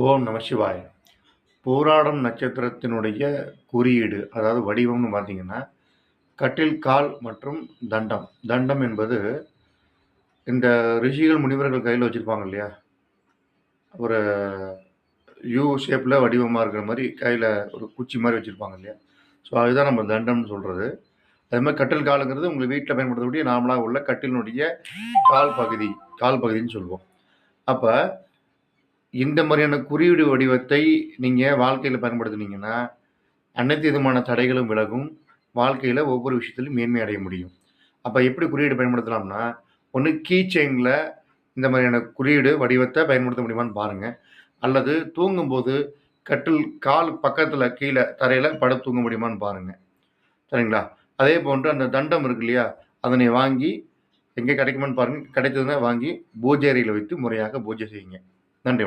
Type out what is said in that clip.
ஓம் நம சிவாய. பூராடம் நட்சத்திரத்தினுடைய குறியீடு, அதாவது வடிவம்னு பார்த்தீங்கன்னா, கட்டில் கால் மற்றும் தண்டம். தண்டம் என்பது இந்த ரிஷிகள், முனிவர்கள் கையில வச்சிருப்பாங்க இல்லையா? ஒரு யூ ஷேப்ல வடிவமா இருக்கிற மாரி கையில ஒரு குச்சி மாரி வச்சிருப்பாங்க இல்லையா? ஸோ, அதுதான் நம்ம தண்டம்னு சொல்றது. அதேமாரி கட்டில் காலுங்கிறது உங்க வீட்ல பயன்படுத்தக்கூடிய நார்மலா உள்ள கட்டிலினுடைய கால் பகுதி, கால் பகுதின்னு சொல்லுவோம். அப்ப இந்த மாரியான குறியீடு வடிவத்தை நீங்க வாழ்க்கையில பயன்படுத்துனீங்கன்னா அனைத்து விதமான தடைகளும் விலகும். வாழ்க்கையில ஒவ்வொரு விஷயத்திலும் மேன்மை அடைய முடியும். அப்ப எப்படி குறியீடு பயன்படுத்தலாம்னா, ஒண்ணு கீ செயின்ல இந்த மாதிரியான குறியீடு வடிவத்த பயன்படுத்த முடியுமான்னு பாருங்க. அல்லது தூங்கும்போது கட்டில் கால் பக்கத்துல கீழ தரையில படுத்து தூங்க முடியுமான்னு பாருங்க. சரிங்களா? அதே போன்று அந்த தண்டம் இருக்கு இல்லையா? அதனை வாங்கி எங்கே கிடைக்குமான்னு பாருங்க. கிடைத்ததுன்னா வாங்கி பூஜை அறையில வைத்து முறையாக பூஜை செய்யுங்க. நன்றி.